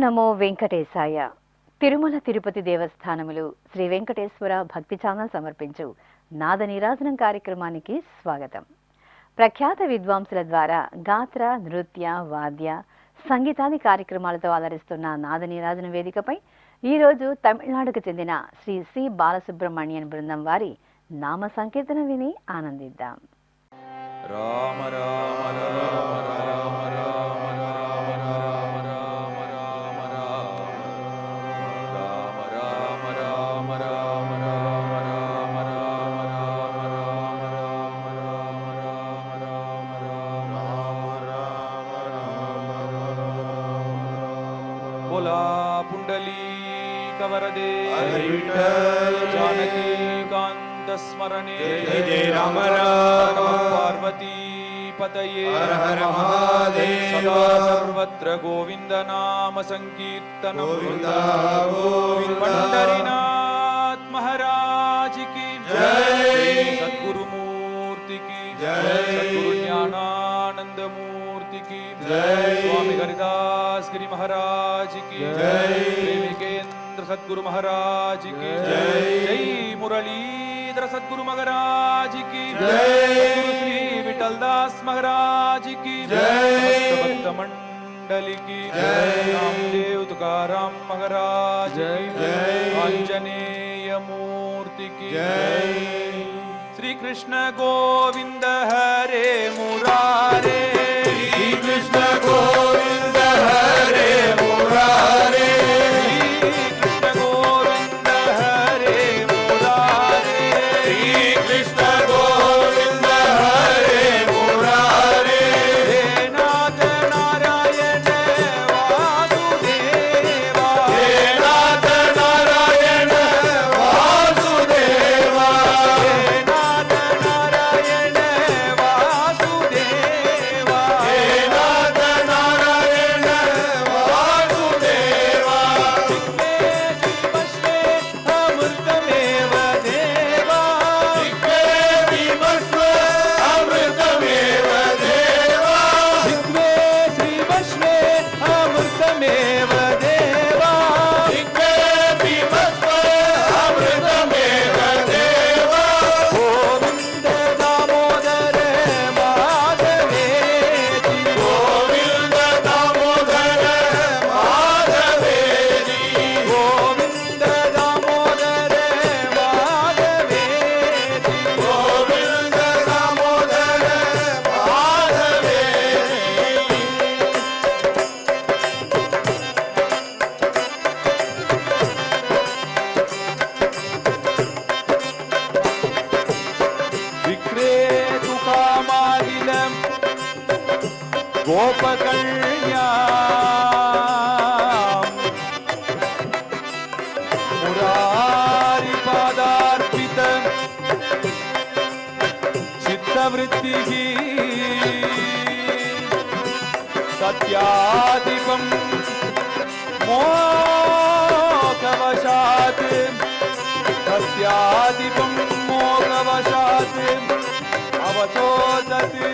నమో వెంకటేశాయ. తిరుమల తిరుపతి దేవస్థానములు శ్రీ వెంకటేశ్వర భక్తి ఛానల్ సమర్పించు నాద నీరాజనం కార్యక్రమానికి స్వాగతం. ప్రఖ్యాత విద్వాంసుల ద్వారా గాత్ర, నృత్య, వాద్య, సంగీతాది కార్యక్రమాలతో ఆదరిస్తున్న నాద నీరాజనం వేదికపై ఈరోజు తమిళనాడుకు చెందిన శ్రీ సి బాలసుబ్రహ్మణ్యన్ బృందం వారి నామ సంకీర్తన విని ఆనందిద్దాం. రామ రామ రామ రామ पुंडलीकवरदे जानकी कांत स्मरणे जय राम राम पार्वती पतये हर हर महादेव सदा सर्वत्र गोविंद नाम संकीर्तनं गोविंद पंढरीनाथ महाराज की जय सद्गुरु मूर्ति की जय सद्गुरु ज्ञानानंद मूर्ति की जय स्वामी हरिदास गिरी महाराज की जय प्रेमिकेंद्र सद्गुरु महाराज की जय जय मुरलीधर सद्गुरु महाराज की जय श्री विठलदास महाराज की जय भक्त मंडली की जय नामदेव तुकाराम महाराज की जय आंजनेय मूर्ति की जय श्री कृष्ण गोविंद हरे मुरारे श्री कृष्ण गोविंद हरे मुरारे सत्यादीपं मोहवशात् सत्यादीपं मोहवशात् अवचोदति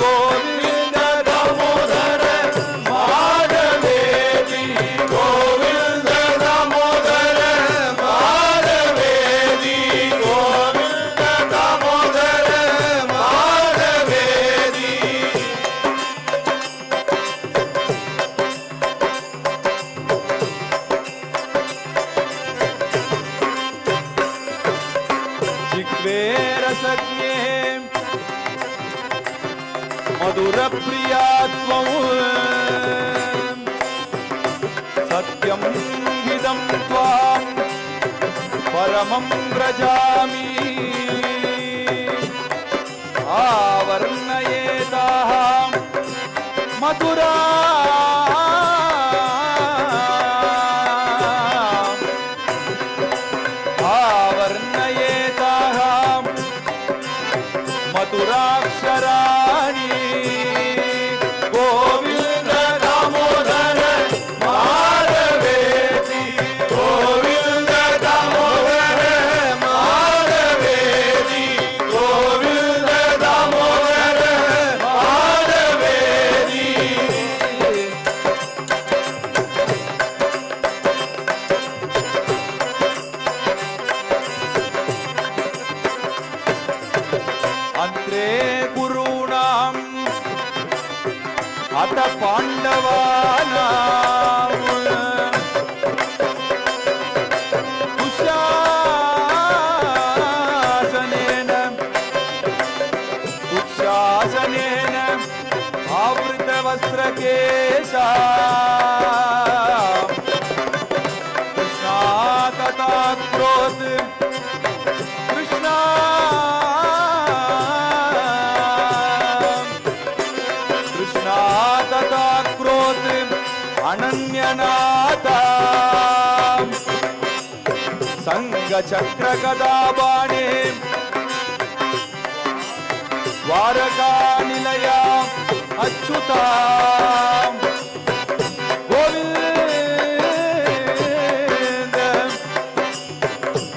गोविंद दामोदर माधवेति गोविंद दामोदर माधवेति गोविंद दामोदर माधवेति मधुर प्रियात्वं सत्यं हिदं त्वां परमं व्रजामि आवर्णयेताहं मधुरा आवर्णयेताहं मधुराक्षराणि गोविंद दामोदर माधवेति गोविंद दामोदर माधवेति गोविंद दामोदर माधवेति आता पांडवाना दुःशासनेन आवृत वस्त्रकेशा कृष्णा तथा क्रोध कृष्णा कृष्णा तथा क्रोध अनन्यनाथा संगचक्र गदा बाणे द्वारका निलया अच्युता गोविंद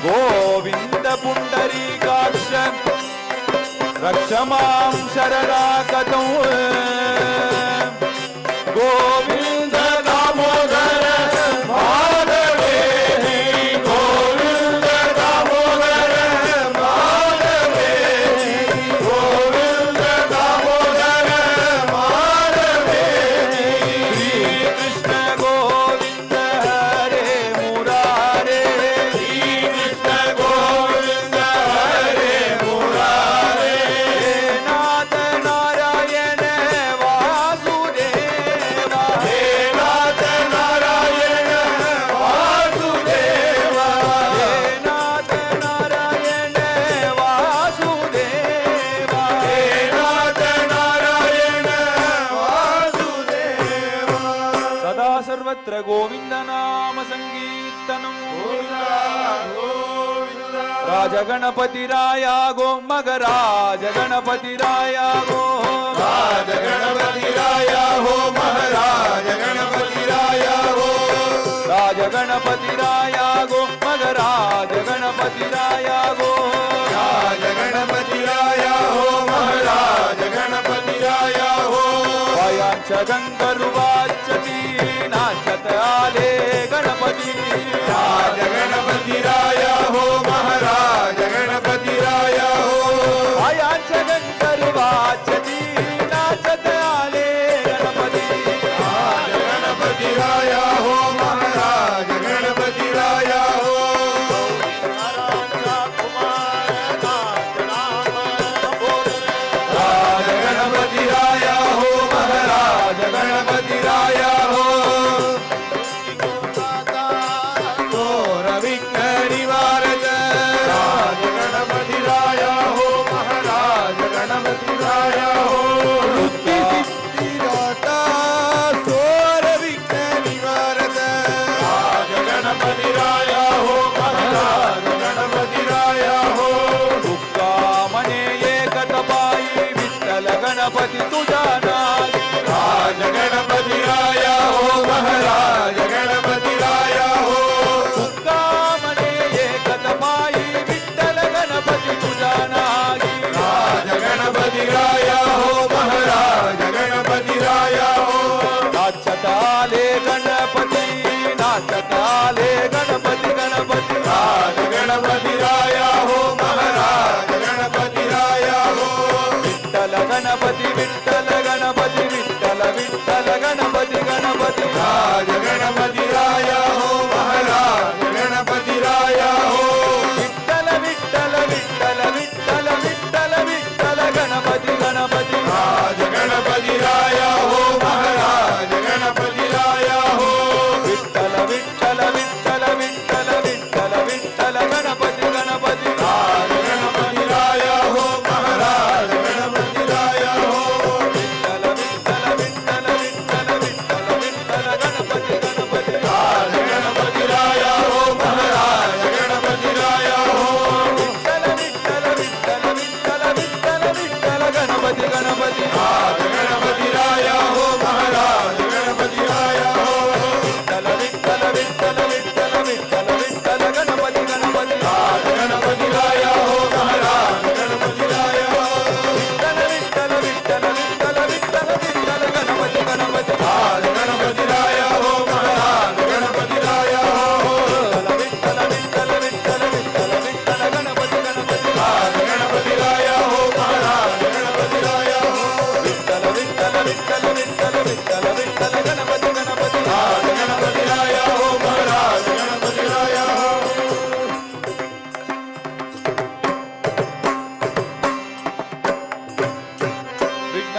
गोविंद पुंडरीकाक्ष रक्ष मां शरणागतौ गोविंद दामोदर माधवेहि गोविंद दामोदर माधवेहि गोविंद दामोदर माधवेहि श्री कृष्ण गोविंद हरे मुरारे श्री कृष्ण गोविंद हरे मुरारे नाथ नारायण वासुदेवा हे नाथ नारायण वासुदेवा हे नाथ नारायण वासुदेवा हे नाथ नारायण वासुदेवा सदा सर्वत्र गोविंद नाम संकीर्तनं राजगणपति राया गो मगराज गणपति राया गो राज गणपति राया हो महाराज गणपति राया हो राज गणपति राया गो मगराज गणपति राया गो राज गणपति राया हो महाराज गणपति राया हो वायांच गंगरुवाचती नाचत आले गणपती राज गणपति राया हो महाराज गणपति राया हो वायांच गंगरुवाचती नाचत आले गणपती राज गणपति राया हो महाराज गणपति राया हो राज गणपति राया हो महाराज गणपति राया हो विघ्न निवारण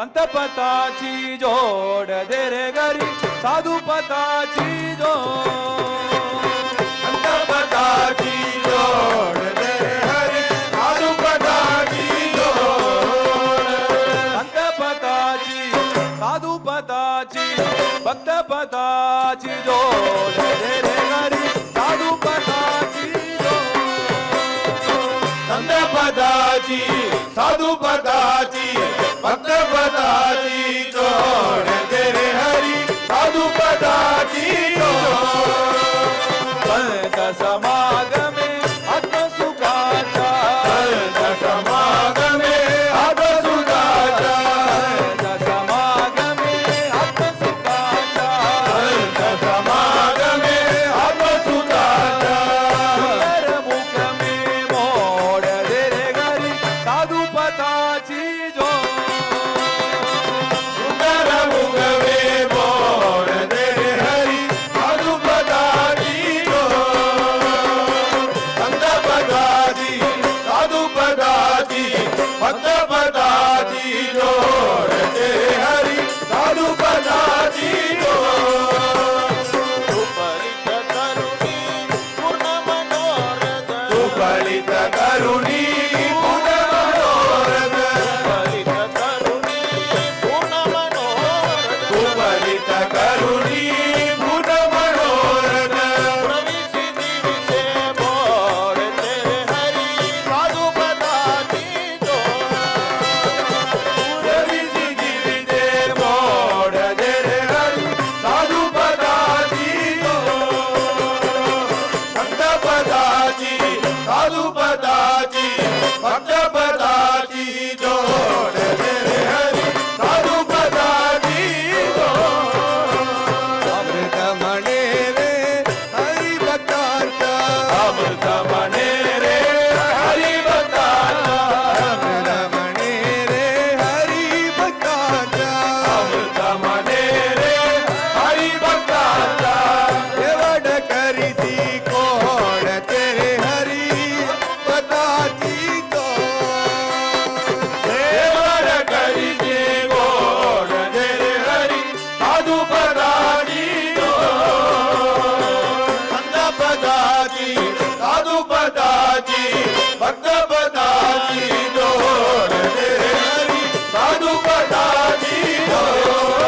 संतपताची जोड दे रे घरी साधुपताची जोड संतपताची जोड दे रे हरी साधुपताची जोड संतपताची साधुपताची भक्तपताची जोड दे रे घरी साधुपताची संतपदाची साधुपदाची भक्तपदाची जोड दे रे हरी साधुपदाची जोड संत समागमे आत्मसुखाचा संत समागमे आत्मसुखाचा संत समागमे आत्मसुखाचा संत समागमे आत्मसुखाचा सुंदर मुखमे मोड दे रे घरी साधुपदाची जोड सुंदर मुखमे मोड दे रे हरी साधुपदाची जोड संतपदाची साधुपदाची भक्तपदाची जोड दे रे हरी साधुपदाची जोड सुपलित करुणी पूर्ण मनोरथ सुपलित करुणी पूर्ण मनोरथ सुपलित करुणी पूर्ण मनोरथ सुपलित करुणी पूर्ण मनोरथ प्रविशी दिविसे बोड दे रे हरी साधुपदाची जोड प्रविशी दिविसे बोड दे रे हरी साधुपदाची जोड संतपदाची साधुपदाची भक्तपदाची जोड दे रे हरी साधुपदाची जोड अमृत म्हणे रे हरी भक्तांचा अमृत म्हणे रे हरी भक्तांचा अमृत म्हणे रे हरी भक्तांचा अमृत म्हणे रे हरी भक्तांचा एवढ करीती कोण तेरे हरी पदाची एवढ करीती कोण तेरे हरी साधुपदाची संतपदाची साधुपदाची भक्तपदाची जोड दे रे हरी साधुपदाची जोड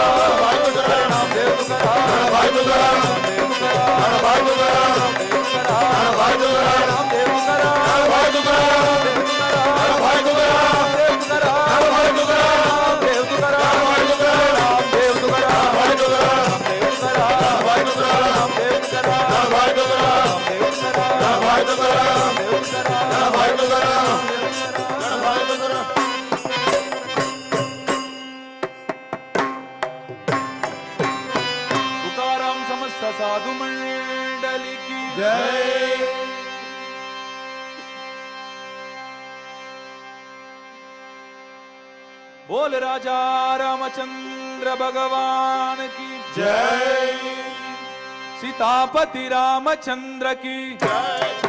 नामदेव तुकाराम भाई तुकाराम नामदेव तुकाराम भाई तुकाराम भाई तुकाराम नामदेव तुकाराम भाई तुकाराम भाई तुकाराम भाई तुकाराम देव तुकाराम भाई तुकाराम देव तुकाराम भाई तुकाराम देव तुकाराम भाई तुकाराम देव तुकाराम भाई तुकाराम देव तुकाराम भाई तुकाराम देव तुकाराम भाई तुकाराम भाई तुकाराम तुकाराम समस्त साधु मंडली की जय बोल राजा रामचंद्र भगवान की जय सीतापति रामचंद्र की जय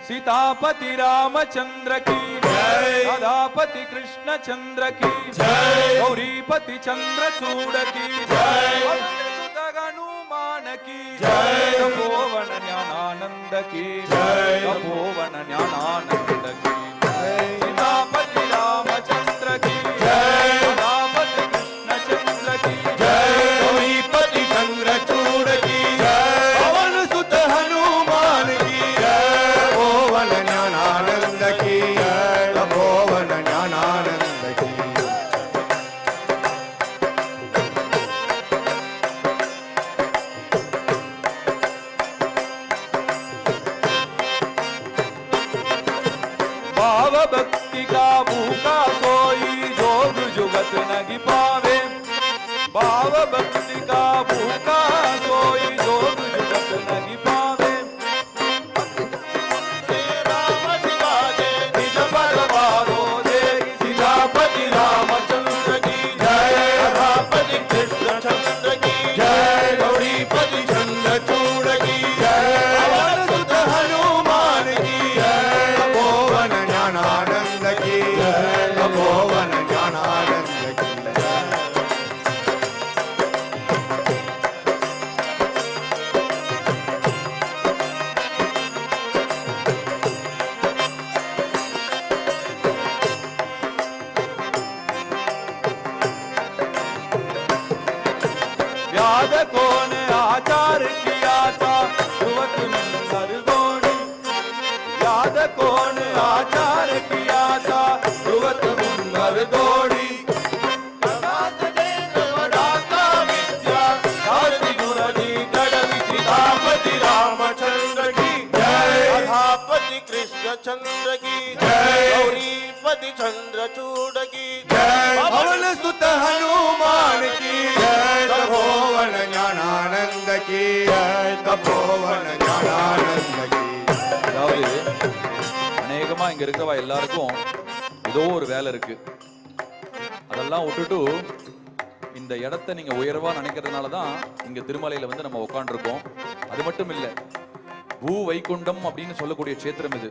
सीतापति रामचंद्र की जय राधापति कृष्ण चंद्र की जय गौरीपति चंद्रचूड़ की जय हनुमान की जय तपोवन ज्ञानानंद की जय तपोवन ज्ञानानंद की जय सीतापति रामचंद्र की जय राधापति कृष्ण चंद्र की जय गौरीपति चंद्रचूड़ की जय पवन सुत हनुमान की जय तपोवन ज्ञानानंद की जय तपोवन ज्ञानानंद की भाव भक्ति का भूखा सोई जोग जुगत नगी पावे भाव भक्ति का भूखा सोई जोग जुगत नगी पावे राम शिवाजे निज पद पारो दे सीतापति रामचंद्र की जय राधापति कृष्ण चंद्र की जय गौरी याद कौन आचार किया था ध्रुवत हरगोणी, याद कौन आचार किया था ध्रुवत हरगोणी। रामचंद्र की जय, राधापति कृष्ण चंद्र की जय, गौरीपति चंद्र चूड़ की जय, पवन सुत हनुमान की जय, तपोवन ஞானானந்த की जय, तपोवन ஞானானந்த की। அதாவது அநேகமா இங்க இருக்கிறவா எல்லாருக்கும் ஏதோ ஒரு வேலை இருக்கு, அதெல்லாம் விட்டுட்டு இந்த இடத்தை நீங்க உயர்வா நினைக்கிறதுனால தான் இங்க திருமலையில வந்து நம்ம உட்காந்துருக்கோம். அது மட்டும் இல்ல, பூ வைகுண்டம் அப்படின்னு சொல்லக்கூடிய கஷேத்திரம் இது.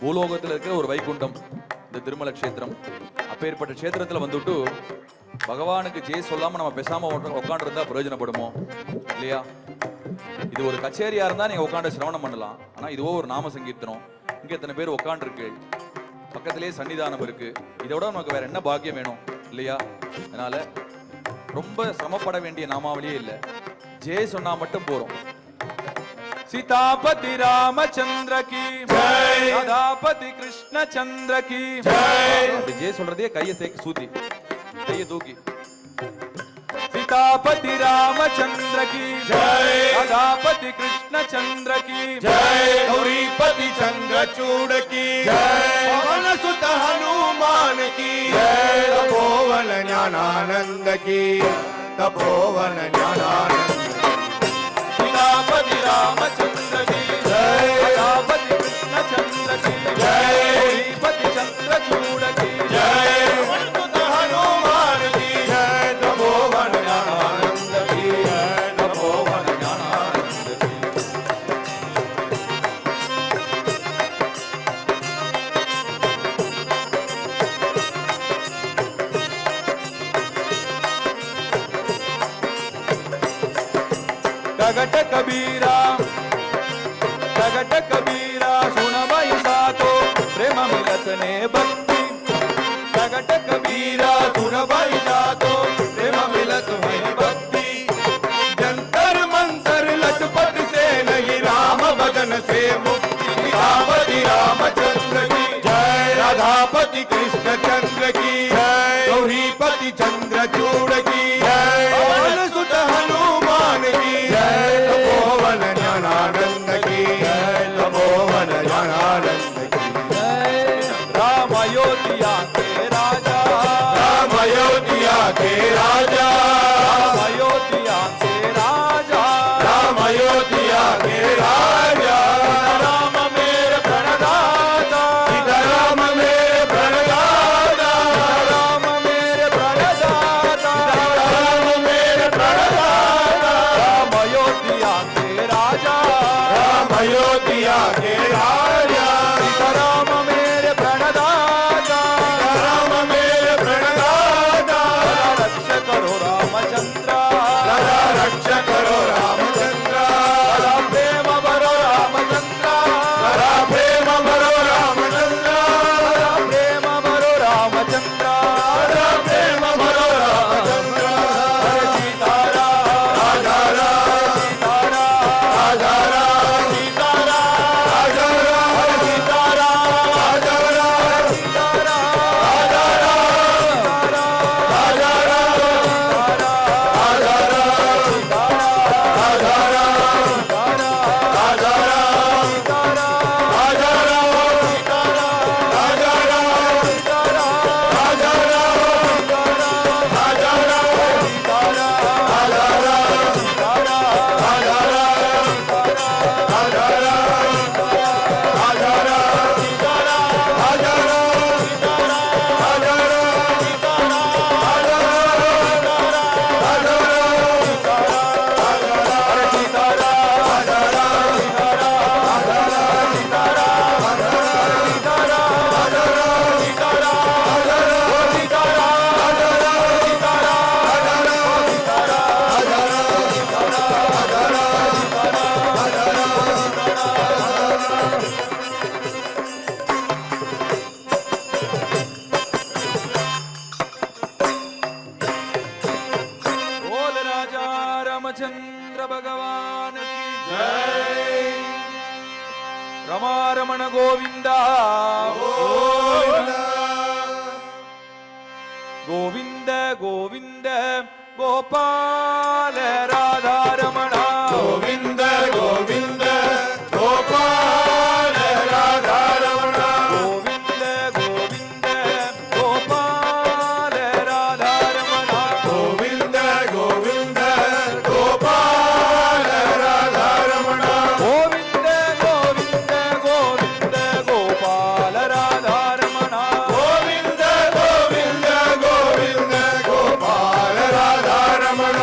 பூலோகத்தில் இருக்கிற ஒரு வைகுண்டம் இந்த திருமலை கஷேத்திரம். அப்பேற்பட்ட கஷேத்திரத்துல வந்துட்டு பகவானுக்கு ஜெய் சொல்லாம நம்ம பேசாம உட்காந்துருந்தா பிரயோஜனப்படுமோ இல்லையா? இது ஒரு கச்சேரியா இருந்தா நீங்க உட்காந்து சிரவணம் பண்ணலாம். ஆனா இதுவோ ஒரு நாம சங்கீர்த்தனம். இங்க எத்தனை பேர் உட்காந்துருக்கு, பக்கத்திலேயே சன்னிதானம் இருக்கு. இதோட நமக்கு வேற என்ன பாக்கியம் வேணும் இல்லையா? அதனால ரொம்ப சிரமப்பட வேண்டிய நாமாவளியே இல்லை, ஜெய் சொன்னா மட்டும் போறோம். सीतापति रामचंद्र की जय, राधापति कृष्ण चंद्र की जय। जय சொல்றதே கையை சேர்த்து சூத்தி கையை தூக்கி सीतापति रामचंद्र की जय, राधापति कृष्ण चंद्र की जय, गौरीपति चंद्र चूड़ की जय, पवन सुत हनुमान की जय, तपोवन ज्ञानानंद की, तपोवन ज्ञानानंद। सीतापति रामचंद्र की जय, राधापति कृष्ण चंद्र की जय, गौरीपति चंद्र चूड़ की जय, पवन सुत हनुमान की जय, तपोवन ज्ञानानंद की जय, तपोवन ज्ञानानंद की। जगट कबीरा, जगट कबीरा सुन भाई सातो प्रेम मिलत ने भक्ति, जगट कबीरा सुन भाई सातो प्रेम मिलत में भक्ति। जंतर मंतर लटपट से नहीं राम भजन से मुक्ति। सीतापति रामचंद्र की जय, राधापति कृष्ण चंद्र की जय, गौरीपति चंद्र चूड़ की जय, पवन सुत हनुमान की जय, तपोवन ज्ञानानंद की जय, तपोवन ज्ञानानंद की जय। राम अयोध्या के राजा, राम अयोध्या के राजा, राम अयोध्या के राजा, राम अयोध्या के राजा। राम मेरे प्रणदाता, सीताराम मेरे प्रणदाता, राम मेरे प्रणदाता, भगवान की जय। रमारमण गोविंद गोविंद गोविंद गोपाल राधारमण गोविंद गोविंद गोपाल राधारमण गोविंद गोविंद गोपाल राधारमण गोविंद गोविंद गोपाल राधारमण गोविंद गोविंद गोविंद गोपाल राधारमण गोविंद गोविंद गोविंद गोपाल राधारमण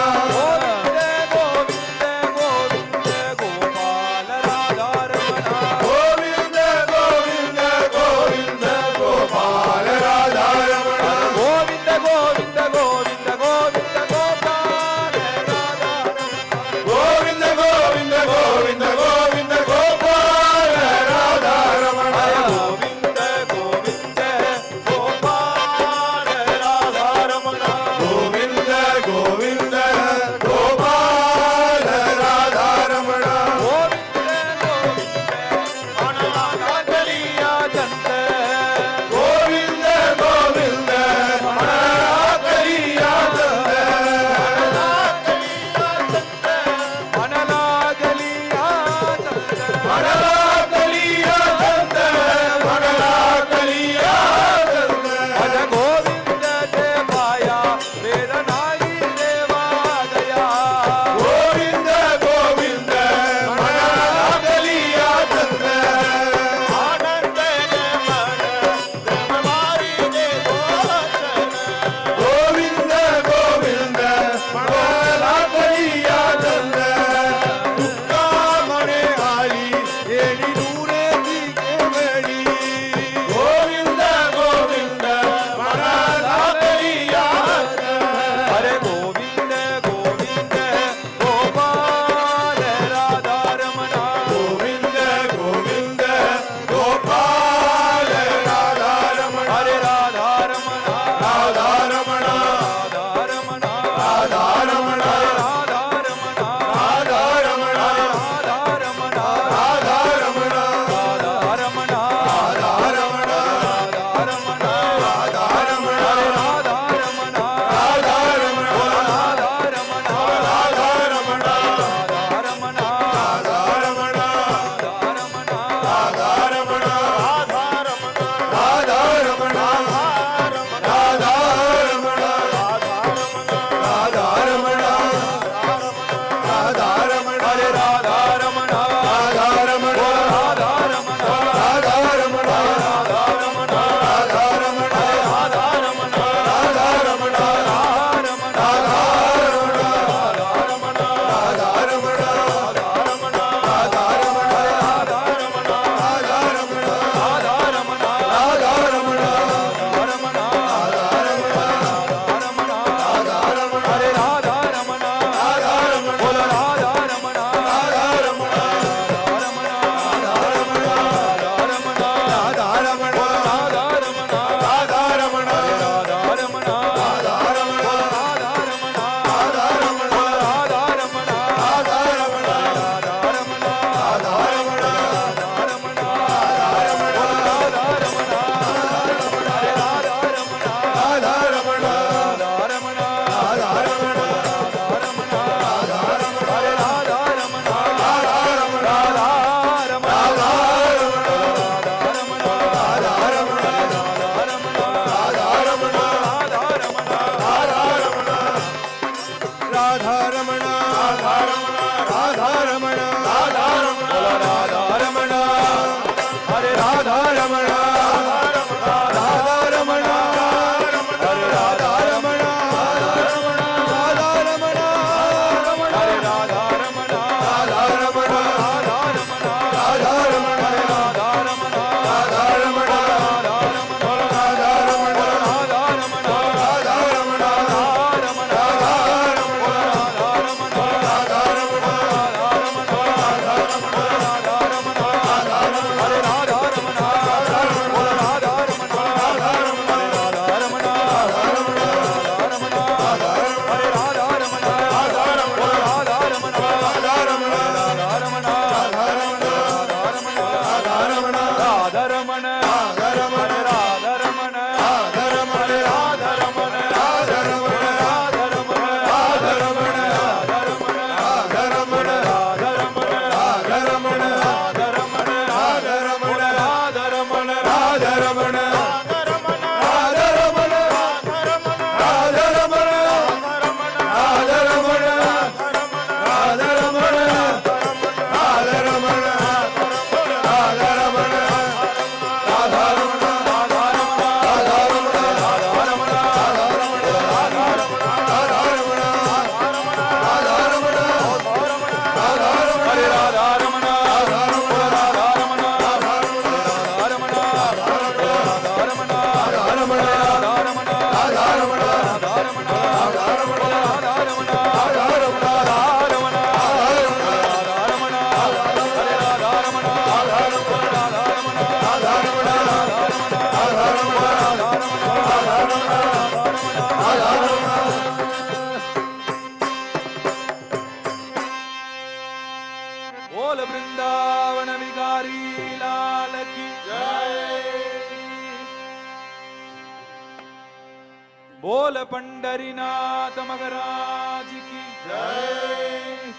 बोल पंढरीनाथ महाराज की जय.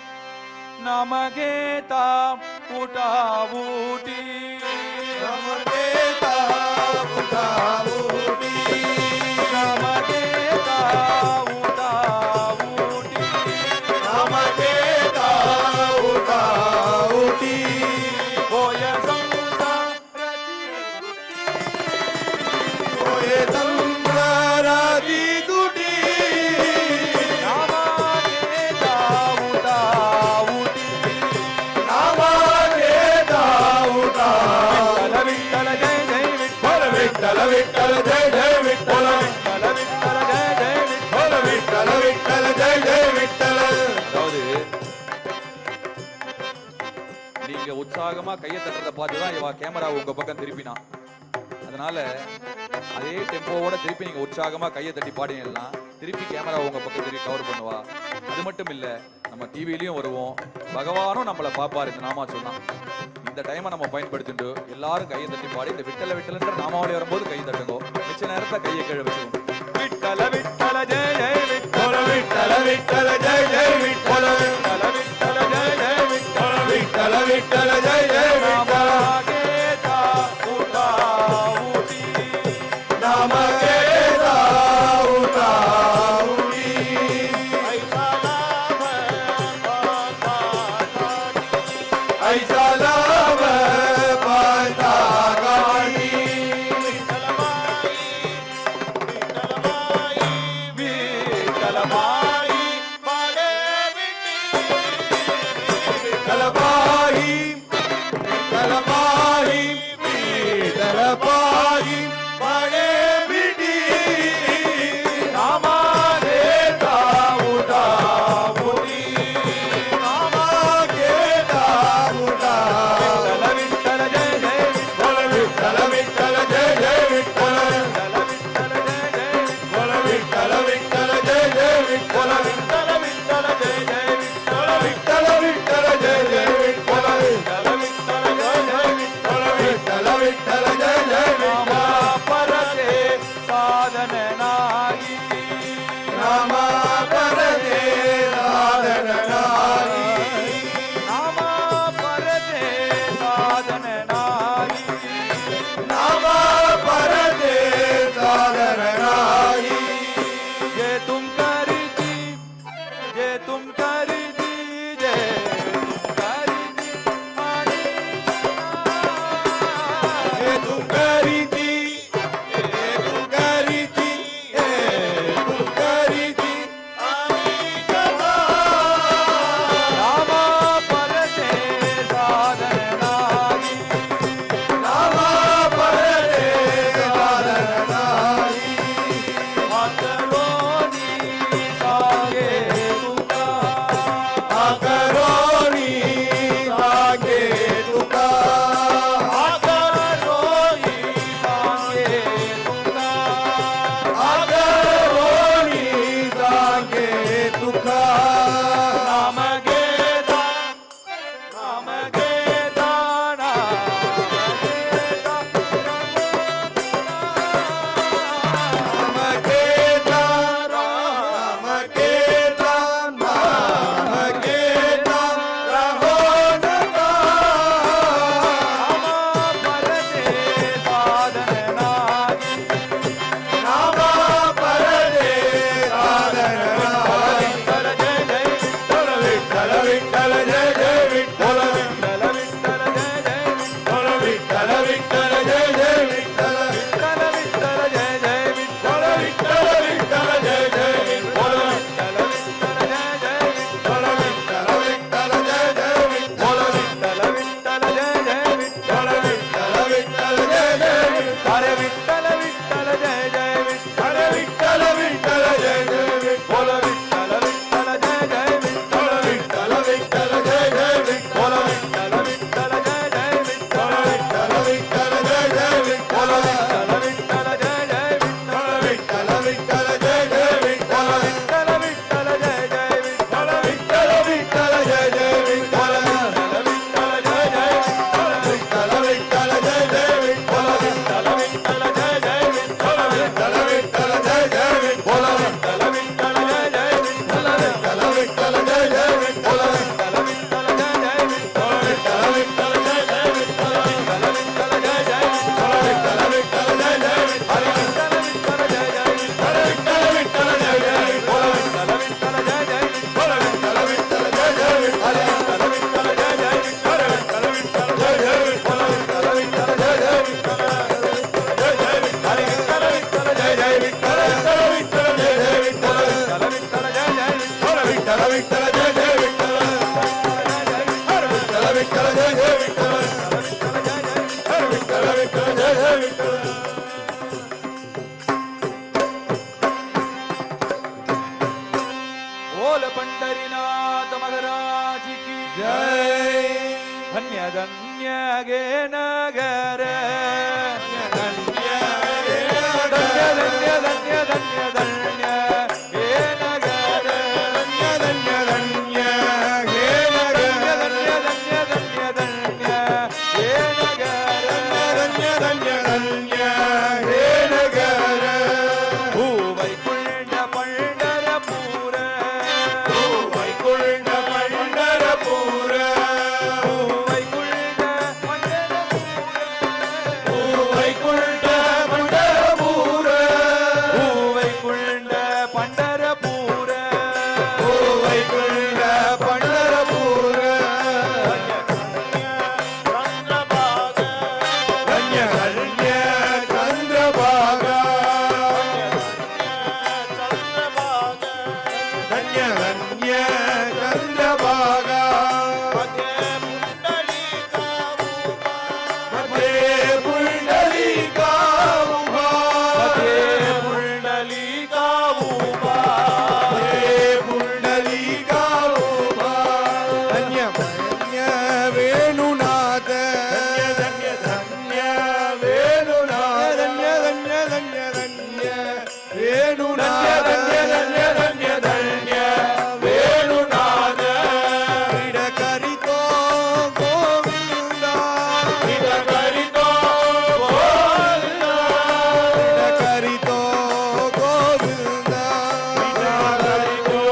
नाम घेता उठा उठी, नाम घेता उठा उठी, नाम घेता उठा उठी, नाम घेता उठा उठी. होय संसाराची होय संसाराची तुटी. नाम घेता उठा उठी. नाम घेता उठा. विठ्ठल विठ्ठल जय जय विठ्ठल, विठ्ठल विठ्ठल जय जय विठ्ठल. विठ्ठल विठ्ठल जय जय विठ्ठल. विठ्ठल विठ्ठल जय जय विठ्ठल. அதாவது நீங்க உற்சாகமா கையை தட்டுறத பார்த்துதான் இவ கேமரா உங்க பக்கம் திருப்பினா. அதனால அதே டெம்போவோட திருப்பி நீங்க உற்சாகமா கையை தட்டி பாடினீங்கன்னா திருப்பி கேமரா உங்க பக்கம் திருப்பி கவர் பண்ணுவா. அது மட்டும் இல்ல, நம்ம டிவிலையும் வருவோம், பகவானும் நம்மளை பாப்பாரு இந்த நாமா சொன்னா. இந்த டைமை நம்ம பயன்படுத்திட்டு எல்லாரும் கையை தட்டி பாடி இந்த விட்டல விட்டலன்ற நாமாவளி வரும்போது கை தட்டுங்க. மிச்ச நேரத்தை கையை கீழே வச்சுக்கோங்க. விட்டல விட்டல ஜெய ஜெய விட்டல, விட்டல விட்டல ஜெய ஜெய விட்டல. விட்டல விட்டல ஜெய ஜெய விட்டல. விட்டல விட்டல ஜெய ஜெய விட்டல. கேதா உடா ஊட்டி, நாம கேதா உடா ஊட்டி. ஐசா லாப பாதா காடி, ஐசா லாப பாதா காடி. விட்டலமாயி பாடே விட்டி, தலபாகி தலபாகி தலபாகி பழே பிடி. ಧನ್ಯ ಗೇ ನಗರ ಧನ್ಯ ಧನ್ಯ ಧನ್ಯ ಧನ್ಯ ಧನ್ಯ ಧನ್ಯ ಗೇ ನಗರ ಧನ್ಯ ಧನ್ಯ ಧನ್ಯ ಗೇ ನಗರ ಧನ್ಯ ಧನ್ಯ ಧನ್ಯ ಧನ್ಯ ಗೇ ನಗರ ಧನ್ಯ ಧನ್ಯ ಧನ್ಯ ಗೇ ನಗರ ಭೂವೈಕುಂಠ ಪಂಡರಪುರ ಭೂವೈಕುಂಠ ಪಂಡರಪುರ ಭೂವೈಕುಂಠ ಪಂಡರಪುರ ಭೂವೈಕುಂಠ ಪಂಡರಪುರ ಭೂವೈಕುಂಠ ಪಂಡರಪುರ ಚಂದ್ರಭಾಗ ಧನ್ಯ ಧನ್ಯ ಚಂದ್ರಭಾಗ ಚಂದ್ರಭಾಗ ಧನ್ಯ ಧನ್ಯ ಚಂದ್ರಭಾಗ ಮಧ್ಯೆ ಪುಂಡಲೀಕಾಭೂಪ ಮಧ್ಯೆ ಪುಂಡಲೀಕಾಭೂಪ ಮಧ್ಯೆ ಪುಂಡಲೀಕಾಭೂಪ ಧನ್ಯ ಧನ್ಯ ವೇಣುನಾಥ ಧನ್ಯ ಧನ್ಯ ವೇಣುನಾಥ ಧನ್ಯ ಧನ್ಯ ಧನ್ಯ ಧನ್ಯ ವೇಣುನಾಥ ಧನ್ಯ ಧನ್ಯ ಧನ್ಯ ಧನ್ಯ ವೇಣುನಾಥ ಕ್ರೀಡಕರಿತೋ ಗೋವಿಂದ ಕ್ರೀಡಕರಿತೋ ಗೋವಿಂದ ಕ್ರೀಡಕರಿತೋ ಗೋವಿಂದ ಕ್ರೀಡಕರಿತೋ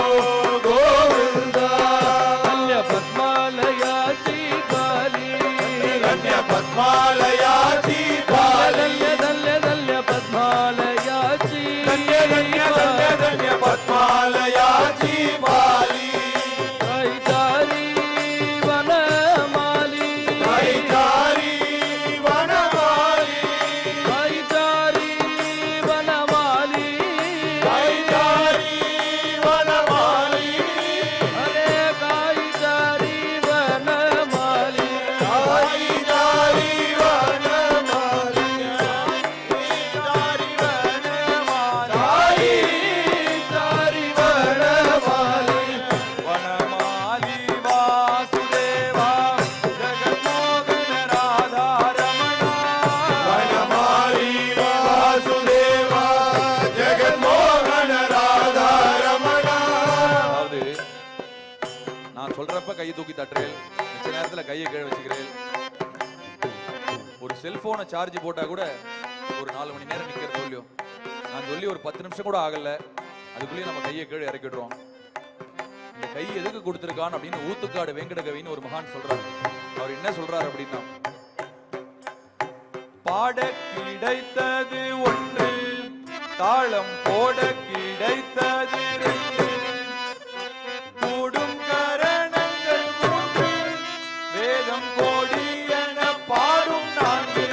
ಗೋವಿಂದ ಧನ್ಯ ಪದ್ಮಾಲಯಾತಿ ಬಾಲಿ ಧನ್ಯ ಪದ್ಮಾಲಯಾತಿ ಬಾಲಿ ಧನ್ಯ ಧನ್ಯ ಪದ್ಮಾಲಯಾತಿ ಧನ್ಯ ಧನ್ಯ ಧನ್ಯ ಧನ್ಯ ಪದ್ಮಾಲಯಾತಿ ಬಾಲಿ ಕೈತಾರಿ ವನಮಾಲಿ ಕೈತಾರಿ ವನಮಾಲಿ ಕೈತಾರಿ ವನಮಾಲಿ ಕೈತಾರಿ ವನಮಾಲಿ ಅರೆ ಕೈತಾರಿ ವನಮಾಲಿ ಕೈತಾರಿ ವನಮಾಲಿ ಕೈತಾರಿ ವನಮಾಲಿ ಕೈತಾರಿ ವನಮಾಲಿ ವನಮಾಲಿ ವಾಸುದೇವ ಜಗನ್ಮೋಹನ ರಾಧಾ ರಮಣ ವನಮಾಲಿ வாசுதேவ ஜெகன்மோகன ராதா ரமண. அதாவது நான் சொல்றப்ப கையை தூக்கி தட்டுறேன், மிச்ச நேரத்துல கையை கீழே வச்சுக்கிறேன். ஒரு செல்போனை சார்ஜ் போட்டா கூட ஒரு 4 மணி நேரம் நிக்கிறது இல்லையோ, நான் சொல்லி ஒரு 10 நிமிஷம் கூட ஆகல, அதுக்குள்ளேயே நம்ம கையை கீழே இறக்கிடுறோம். இந்த கை எதுக்கு கொடுத்திருக்கான் அப்படின்னு ஊத்துக்காடு வெங்கடகவின்னு ஒரு மகான் சொல்றாரு. அவர் என்ன சொல்றாரு அப்படின்னா, பாட கிடைத்தது ஒன்று, தாளம் போட கிடைத்தது 2, கூடும் கரணங்கள் 3, வேதம் கோடி என பாடும் 4.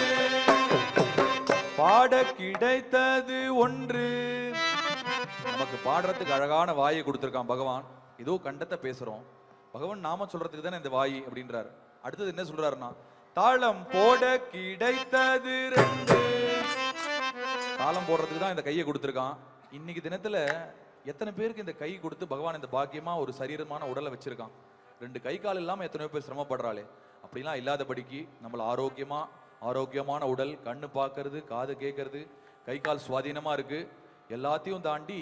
பாட கிடைத்தது ஒன்று. நமக்கு பாடுறதுக்கு அழகான வாயை கொடுத்திருக்கான் பகவான். ஏதோ கண்டத்தை பேசுறோம், பகவான் நாம சொல்றதுக்கு தானே இந்த வாய் அப்படின்றாரு. அடுத்தது என்ன சொல்றாருன்னா, தாளம் போட கிடைத்தது 2. தாளம் போடுறதுக்கு தான் இந்த கையை கொடுத்திருக்கான். இன்னைக்கு தினத்துல எத்தனை பேருக்கு இந்த கை கொடுத்து பகவான் இந்த பாக்கியமா ஒரு சரீரமான உடலை வச்சிருக்கான். 2 கை கால் இல்லாம எத்தனையோ பேர் சிரமப்படுறாளே. அப்படிலாம் இல்லாதபடிக்கு நம்மள ஆரோக்கியமான உடல், கண்ணு பார்க்கறது, காது கேட்கறது, கை கால் சுவாதீனமா இருக்கு. எல்லாத்தையும் தாண்டி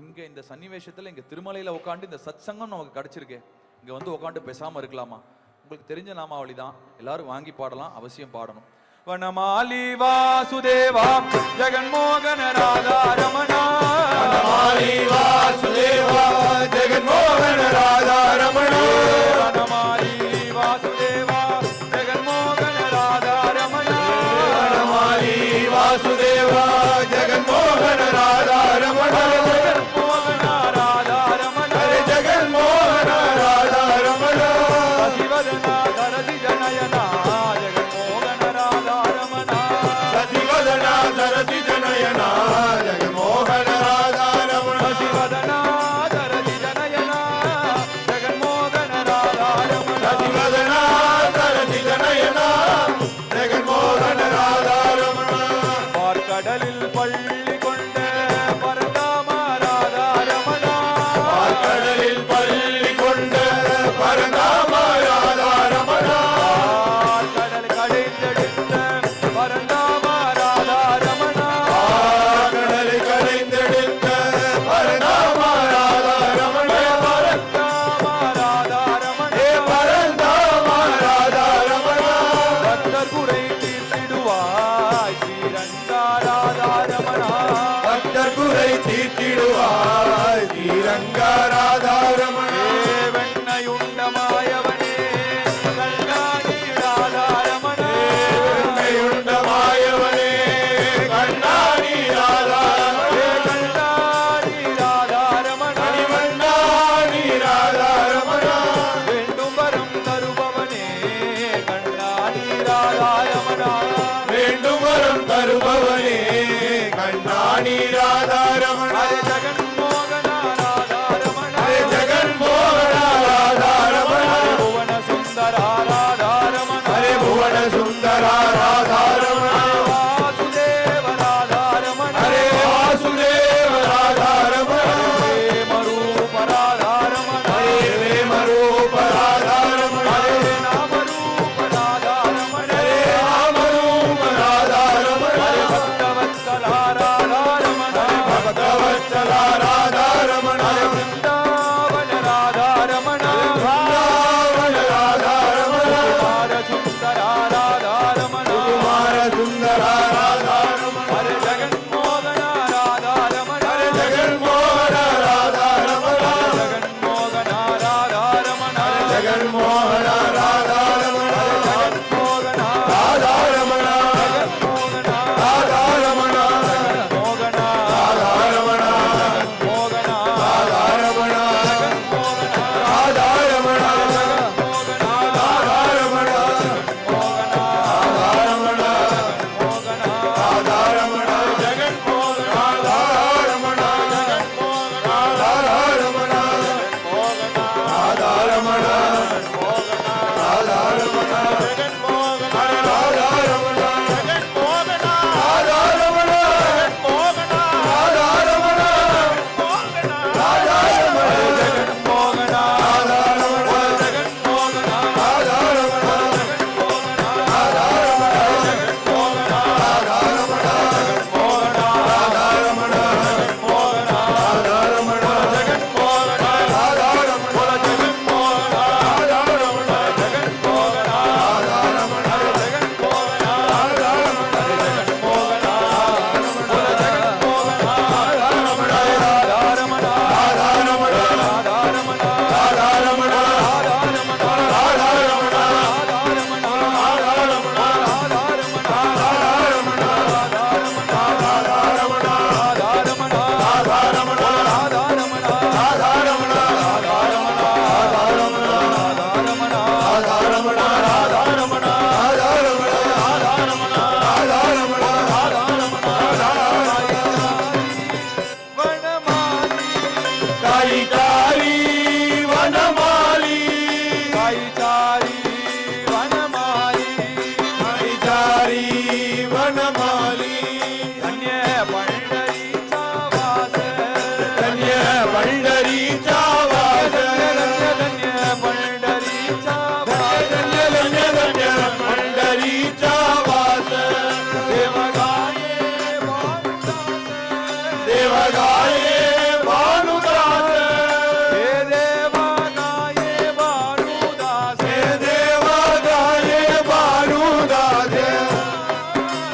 இங்க இந்த சன்னிவேஷத்துல இங்க திருமலையில உட்காந்து இந்த சத்சங்கம் நமக்கு கிடைச்சிருக்கு. இங்க வந்து உட்காந்து பேசாம இருக்கலாமா? உங்களுக்கு தெரிஞ்ச நாமாவளி தான், எல்லாரும் வாங்கி பாடலாம், அவசியம் பாடணும். வனமாலி வாசுதேவா ஜெகன்மோகன ராதா ரமணா. வனமாலி வாசுதேவா ஜெகன்மோகன ராதா ரமணா. வனமாலி வாசுதேவா ஜெகன்மோகன ராதா ரமணா. வனமாலி வாசுதேவா ஜெகன்மோகன ராதா ரமணா. ஜெகன்மோகன ராதா ரமணா. ஜெகன்மோகன ராதா ரமணா. சசிவதனா தரதி ஜனயனா ஜெகன்மோகன ராதா ரமணா. சசிவதனா தரதி ஜனயனா ஜெகன்மோகன ராதா ரமணா. சசிவதனா தரதி ஜனயனா ஜெகன்மோகன ராதா ரமணா. சசிவதனா தரதி ஜனயனா ஜெகன்மோகன ராதா ரமணா. பார்க்கடலில் பள்ளி கொண்ட பரந்தாம ராதா ரமணா. பார்க்கடலில் பள்ளி கொண்ட பரந்தாம ராதா ரமணா. தீர்த்திடுவாய் ஸ்ரீரங்க ராதாரமண வெண்ணையுண்டமாயவனே கண்ணாடி ராதாரமண வெண்ணையுண்டமாயவனே கண்ணாடி ராதாரமண கண்ணாடி ராதாரமண கண்ணாடி ராதாரமண வேண்டும் வரம் தருபவனே கண்ணாடி ராதாரமண வேண்டும் வரம் தருபவனே கண்ணாடி ராதாரமண ஜெகன்மோகன ராதாரமண ஜெகன்மோகன ராதாரமண புவன சுந்தர ராதாரமண ஹரே புவன சுந்தர ராதாரமண வாசுதேவ ராதாரமண ஹரே வாசுதேவ ராதாரமண மரூப ராதாரமண ஹரே வேமரூப ராதாரமண ஹரே நாமரூப ராதாரமண ஹரே ராமரூப ராதாரமண பக்தவத்சல ராதாரமண பக்தவத்சல ராதாரமண வೃಂದಾವನ ರಾಧಾರಮಣ ವೃಂದಾವನ ರಾಧಾರಮಣ ಕುಮಾರ ಸುಂದರ ರಾಧಾರಮಣ ಕುಮಾರ ಸುಂದರ ರಾಧಾರಮಣ ಹರೆ ಜಗನ್ಮೋಹನ ರಾಧಾರಮಣ ಹರೇ ಜಗನ್ಮೋಹನ ರಾಧಾರಮಣ ಜಗನ್ಮೋಹನ ರಾಧಾರಮಣ ಜಗನ್ಮೋಹನ ರಾಧಾರಮಣ ಜಗನ್ಮೋಹನ ರಾಧಾರಮಣ ಜಗನ್ಮೋಹನ ರಾಧಾರಮಣ ಮೋಹನ ರಾಧಾರಮಣ ಮೋಹನ ರಾಧಾರಮಣ ಮೋಹನ ರಾಧಾರಮಣ ಮೋಹನ ರಾಧಾರಮಣ ಮೋಹನ ರಾಧಾರಮಣ ಮೋಹನ ರಾಧಾರಮಣ ಜಗನ್ಮೋಹನ ರಾಧಾರಮಣ ರಾಧಾರಮಣ ರಾಧಾರಮಣ ರಾಧಾರಮಣ ರಾಧಾರಮಣ ರಾಧಾರಮಣ ರಾಧಾರಮಣ ಜಗನ್ಮೋಹನ ಕಾಯಿಕಾರಿ ವನಮಾಲಿ ಕಾಯಿಚಾರಿ ವನಮಾಲಿ ಕಾಯಿಕಾರಿ ವನಮಾಲಿ ಧನ್ಯ ಪಂಡರಿ ಚಾವಾಸ ಧನ್ಯ ಪಂಡರಿ ಚಾವಾಸ ಧನ್ಯ ಧನ್ಯ ಪಂಡರಿ ಚಾವಾಸ ಧನ್ಯ ಧನ್ಯ ಧನ್ಯ ಪಂಡರಿ ಚಾವಾಸ ದೇವಗಾಯೇ ಭಾನುದಾಸ ದೇವಗಾಯೇ ಭಾನುದಾಸ ಹೇ ದೇವಗಾಯೇ ಭಾನುದಾಸ ಹೇ ದೇವಗಾಯೇ ಭಾನುದಾಸ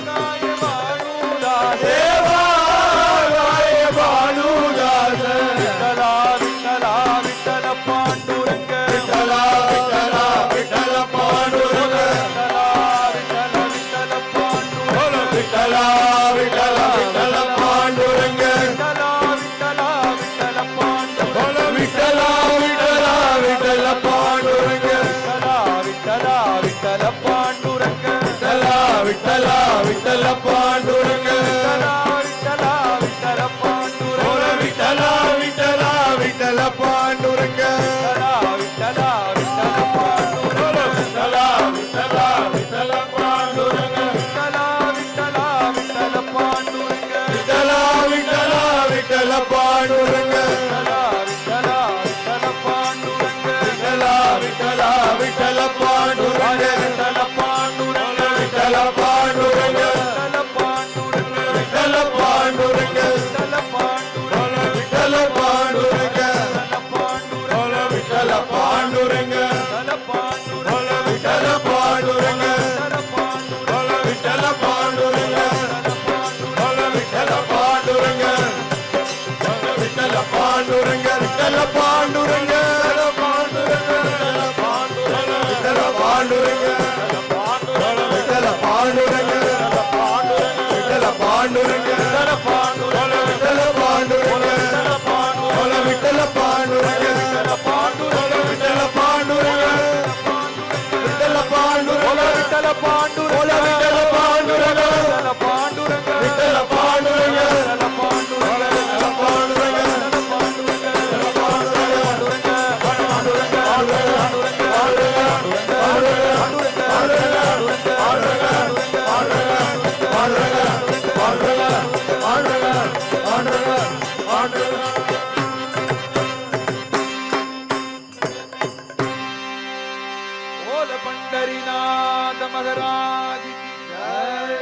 ಗಾಯೇ ಭಾನುದಾಸ ದೇವಗಾಯೇ ಭಾನುದಾಸ ವಿಠಲ ವಿಠಲ ವಿಠಲ ಪಾಂಡುರಂಗ ವಿಠಲ ವಿಠಲ ವಿಠಲ ಪಾಂಡುರಂಗ ವಿಠಲ ವಿಠಲ ವಿಠಲ ಪಾಂಡುರಂಗ ವಿಠಲ ವಿಠಲ ವಿಠಲ ಪಾಂಡುರಂಗ ವಿಠಲ ವಿಠಲ ವಿಠಲ ಪಾಂಡುರಂಗ ವಿಠಲ ವಿಠಲ ವಿಠಲ ಪಾಂಡುರಂಗ ವಿಠಲ ವಿಠಲ ವಿಠಲ ಪಾಂಡುರಂಗ ವಿಠಲ ವಿಠಲ ವಿಠಲ ಪಾಂಡುರಂಗ ವಿಠಲ ವಿಠಲ ವಿಠಲ ಪಾಂಡುರಂಗ ವಿಠಲ ವಿಠಲ ವಿಠಲ ಪಾಂಡುರಂಗ ವಿಠಲ ವಿಠಲ ವಿಠಲ ಪಾಂಡುರಂಗ ವಿಠಲ ವಿಠಲ ವಿಠಲ ಪಾಂಡುರಂಗ ವಿಠಲ ವಿಠಲ ವಿಠಲ ಪಾಂಡುರಂಗ ವಿಠಲ ಪಾಂಡುರಂಗ ವಿಠಲ ಪಾಂಡುರಂಗ ವಿಠಲ ಪಾಂಡುರಂಗ ವಿಠಲ ಪಾಂಡುರಂಗ ವಿಠಲ ಪಾಂಡುರಂಗ ವಿಠಲ ಪಾಂಡುರಂಗ ವಿಠಲ ಪಾಂಡುರಂಗ ವಿಠಲ ಪಾಂಡುರಂಗ ವಿಠಲ ಪಾಂಡುರಂಗ ವಿಠಲ ಪಾಂಡುರಂಗ ವಿಠಲ ಪಾಂಡುರಂಗ పాండురంగ విఠల పాండురంగ విఠల పాండురంగ విఠల పాండురంగ విఠల పాండురంగ విఠల పాండురంగ విఠల పాండురంగ విఠల పాండురంగ విఠల పాండురంగ విఠల పాండురంగ విఠల పాండురంగ విఠల పాండురంగ విఠల పాండురంగ విఠల పాండురంగ बोल पंढरीनाथ महाराज की जय।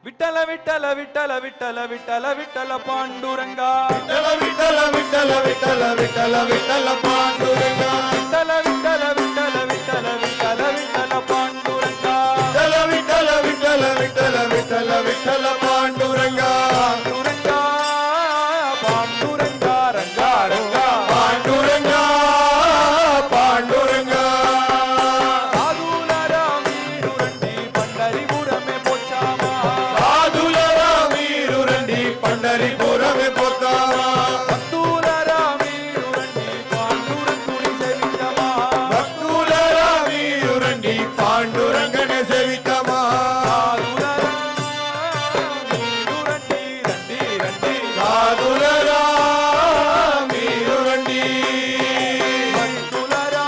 विठ्ठल विठ्ठल विठ्ठल विठ्ठल विठ्ठल विठ्ठल पांडुरंगा విఠల విఠల విఠల విఠల విఠల విఠల పాండురంగ विठ्ठल विठ्ठल विठ्ठल विठ्ठल विठ्ठल विठ्ठल पांडुरंगा విఠల విఠల విఠల విఠల విఠల విఠల పాండురంగ पांडुरंगा पांडुरंगा रंगा रंगा పాండురంగ పాండురంగ సాధులరా మీరు రండి పండరిపురమే పోచామా సాధులరా మీరు రండి పండరిపురమే పోతామా భక్తులరా మీరు రండి పాండురంగుని సేవించమా భక్తులరా మీరు రండి పాండురంగనే సేవితమా సాధులరా మీరు రండి రండి రండి సాధులరా మీరు రండి భక్తులరా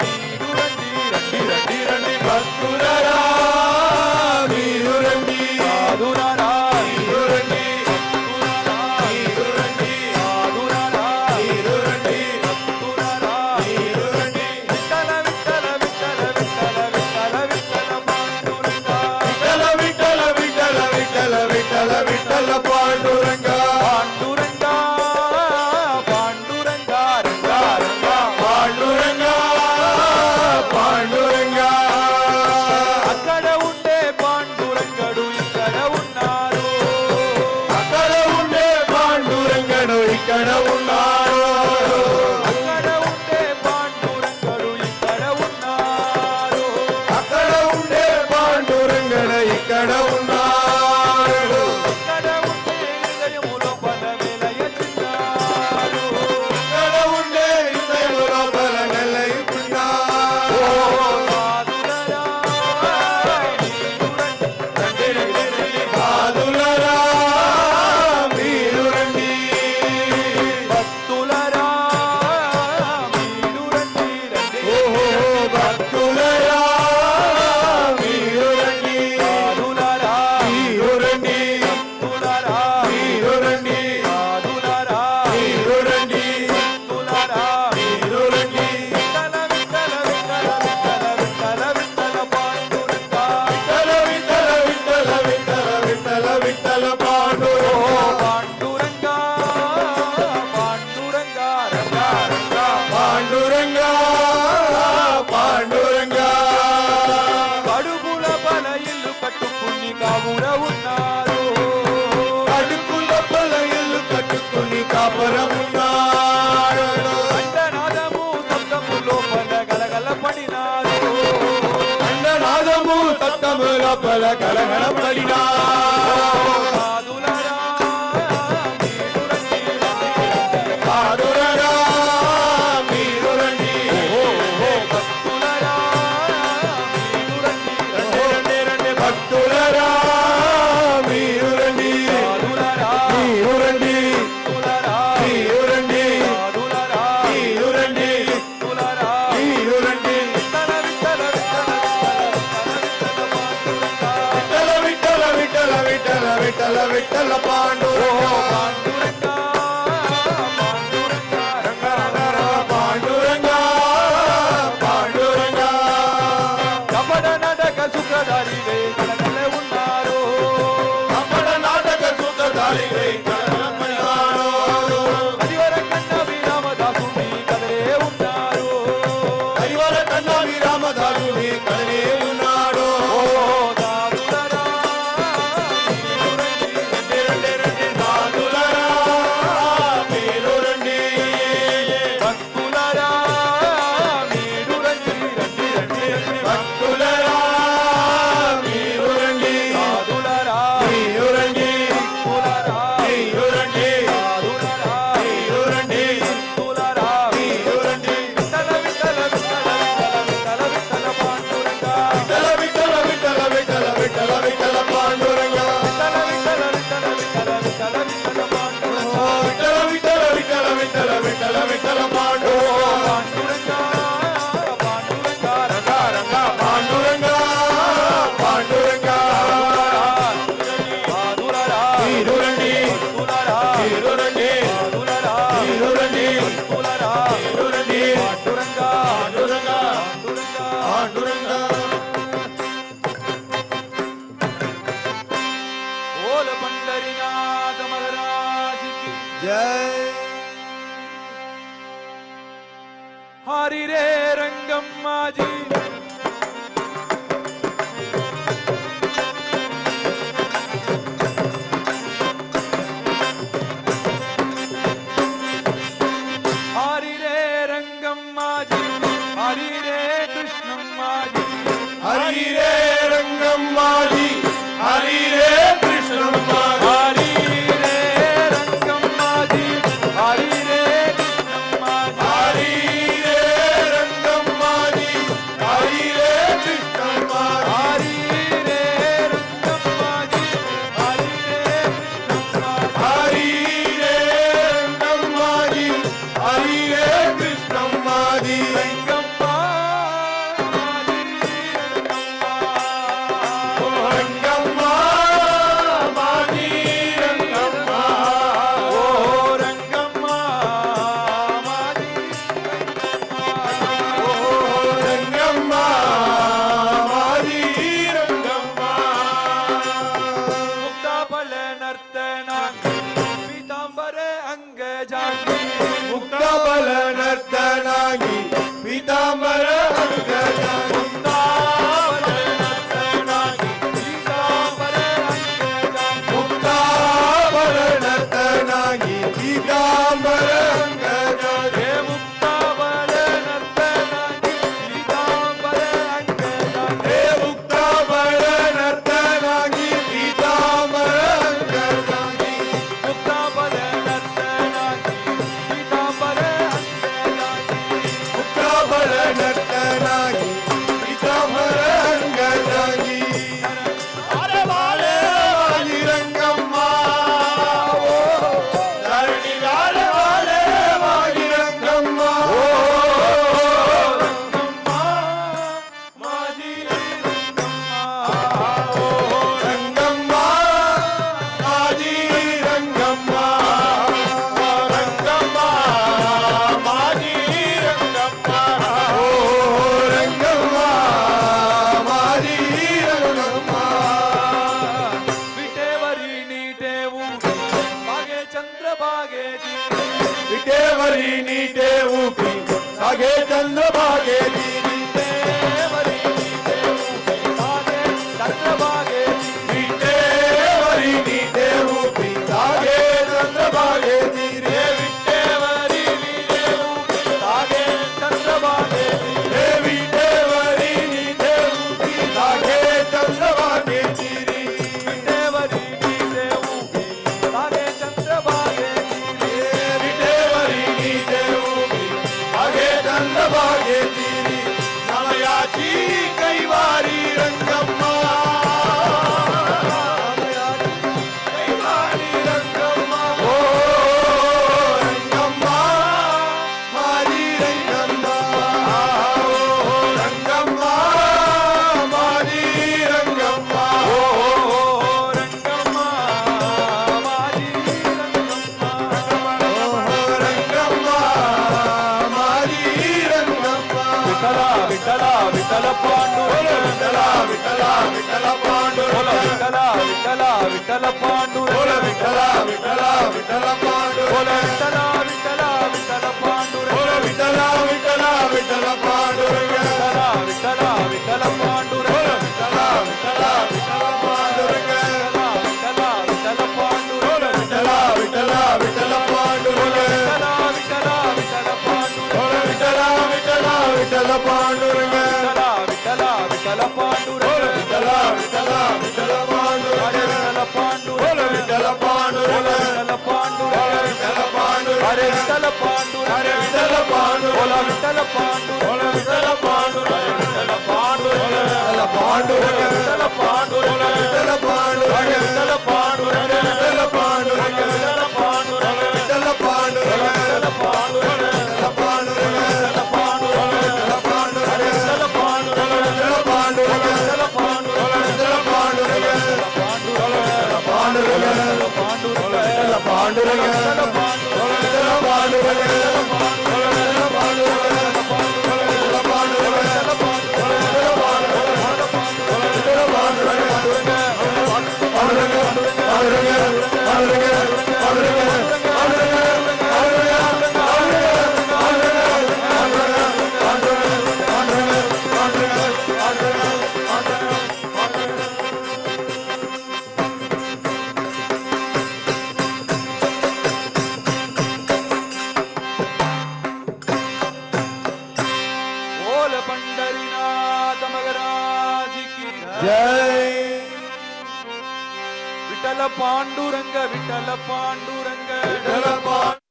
మీరు రండి రండి రండి రండి భక్తులరా మీరు రండి సాధులరా మీరు రండి భక్తులరా మీరు రండి సాధులరా మీరు రండి భక్తులరా మీరు రండి విఠల విఠల విఠల విఠల విఠల విఠల పాండురంగా విఠల విఠల విఠల విఠల విఠల విఠల పాండురంగ పాండురంగా పాండురంగా రంగా రంగా పాండురంగ పాండురంగ అక్కడ ఉండే పాండురంగడు ఇక్కడ ఉన్నారు అక్కడ ఉండే పాండురంగడు ఇక్కడ ఉన్నాడు అక్కడ ఉండే పాండురంగడు ఇక్కడ ఉన్నారు అక్కడ ఉండే పాండురంగడు ఇక్కడ ఉన్నాడు ఇక్కడ ఉండే హృదయము లోపల వెలయచిన్నాడు ఇక్కడ ఉండే హృదయం లోపల నెలయుకున్నాడు సాధులరా మీరు రండి రండి రండి రండి సాధులరా మీరు రండి భక్తులరా మీరు రండి రండి ఓహో భక్తులరా మీరు రండి సాధులరా మీరు రండి భక్తులరా మీరు రండి సాధులరా మీరు రండి భక్తులరా మీరు రండి విఠల విఠల విఠల విఠల విఠల విఠల పాండురంగా విఠల విఠల విఠల విఠల విఠల విఠల పాండురంగ పాండురంగా పాండురంగా రంగా రంగా పాండురంగ పాండురంగ కడుపుల బల ఇల్లు కట్టుకుని కావుర ఉన్నారు అడుగుల పొల ఇల్లు కట్టుకుని కాపురమున్నాడు అండనాదము శబ్దము లోపల గలగల పడినారు అండనాదము సత్తము లోపల కలగల పడినా సాధులరా మీరు రండి రండి రండి సాధులరా మీరు రండి భక్తులరా మీరు రండి రండి రండి రండి భక్తులరా మీరు రండి సాధులరా మీరు రండి భక్తులరా మీరు రండి సాధులరా మీరు రండి భక్తులరా మీరు రండి విఠల విఠల విఠల విఠల విఠల పాండురంగా విఠల విఠల విఠల విఠల విఠల విఠల పాండురంగ పాండురంగా పాండురంగా రంగా రంగా పాండురంగ పాండురంగ కపట నడక సుఖదారి కలగల ఉన్నారు అప్పడ నాటక సూత్రధారి కలగలపడినాడు హరివర కన్న విరామదాసుని కదలే ఉన్నారు హరివర కన్నా విరామదాసుని కలనే ఉన్నాడు సాధులరా మీరు రండి రండి రండి రండి సాధులరా जय हरी रे रंगम्मा जी हरी रे रंगम्मा जी हरी रे कृष्णम्मा जी हरी रे रंगम्मा जी हरी रे कृष्णम्मा हरी रे रंगम्मा जी हरी रे कृष्णम्मा जी हरी रे रंगम्मा जी हरी रे कृष्णम्मा हरी रे रंगम्मा जी हरी रे कृष्णम्मा हरी रे रंगम्मा जी हरी रे कृष्णम्मा जी रंगम्मा जी रंगम्मा रंगम्मा माजी रंगम्मा ओ रंगम्मा माजी ओ रंगम्मा माजी रंगम्मा मुक्ताबल नर्तना पीतांबर अंग जागी मुक्ताबल नर्तनागी पीतांबर अंगजागी मुक्ताबल नर्तनागी पीतांबर अंग जागी मुक्ताबल नर्तनागी पीतांबर अंगजागी हे मुक्ताबल नर्तनागी पीतांबर अंग जागी हे मुक्ताबल नर्तनागी पीतांबर अंगजागी मुक्ताबल नर्तनागी पीतांबर अंग जागी मुक्ताबल नर्तनागी पीतांबर अंगजागी अरे वाले वाली रंगम्मा ओ धरणी वाले वाली रंगम्मा ओ रंगम्मा माजी रंगम्मा ओ रंगम्मा माजी रंगम्मा रंगम्मा माजी रंगम्मा ओ रंगम्मा माजी रंगम्मा विटेवरी नीटेवू बागे चंद्रभागे दी विटेवरी नीटे ऊपी सागे चंद्रभागे दीदी विटेवरी नीटेवू बागे चंद्रभागे दी विटेवरी नीटे ऊपी सागे चंद्रभागे दीदी विटेवरी नीटेवू बागे चंद्रभागे दी हे विटेवरी नीटे ऊपी सागे चंद्रभागे दीदी विटेवरी नीटेवू बागे चंद्रभागे दी विटेवरी नीटे ऊपी सागे चंद्रभागे दीदी नमयाची कैवारी रंगम्मा कैवारी रंगम्मा ओ रंगम्मा मारी रंगम्मा ओ रंगम्मा मारी रंगम्मा ओ रंगम्मा माजी रंगम्मा रंगम्मा मारी रंगम्मा विठला विठला विठल पांडुरंग विठला विठला विठला बोल पांडुरंग विठला विठला विठल पांडुरंग बोल विठला विठला विठला बोल पांडुरंग विठला विठला विठल पांडुरंग बोल विठला विठला विठला पांडुरंग विठला विठला विठल पांडुरंग बोल विठला विठला विठला पांडुरंग विठला विठल पांडुरंग बोल विठला विठला विठला पांडुरंग विठला विठला विठल पांडुरंग बोल विठला विठला विठला पांडुरंग विठला विठल पांडुरंग बोल विठला विठला विठला हरे पांडुरंग विठल पांडुरंग बोल विठला पांडुरंग हरे विठल पांडुरंग हरे विठल पांडुरंग बोल विठल पांडुरंग विठल पांडुरंग विठल पांडुरंग विठल पांडुरंग विठल पांडुरंग हरे विठल पांडुरंग विठल पांडुरंग विठल पांडुरंग विठल पांडुरंग विठल पांडुरंग विठल पांडुरंग विठल पांडुरंग विठल पांडुरंग विठल पांडुरंग विठल पांडुरंग विठल पांडुरंग विठल पांडुरंग पांडुरंग विठल पांडुरंग జై విఠల పాండురంగ విఠల పాండురంగ విఠల పాండు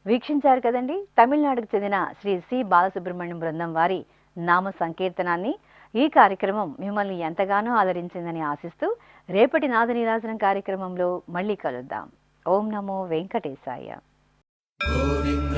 వీక్షించారు కదండి, తమిళనాడుకు చెందిన శ్రీ సి బాలసుబ్రహ్మణ్యం బృందం వారి నామ సంకీర్తనాన్ని. ఈ కార్యక్రమం మిమ్మల్ని ఎంతగానో ఆదరించిందని ఆశిస్తూ రేపటి నాద నీరాజనం కార్యక్రమంలో మళ్ళీ కలుద్దాం. ఓం నమో వెంకటేశాయ. గోవింద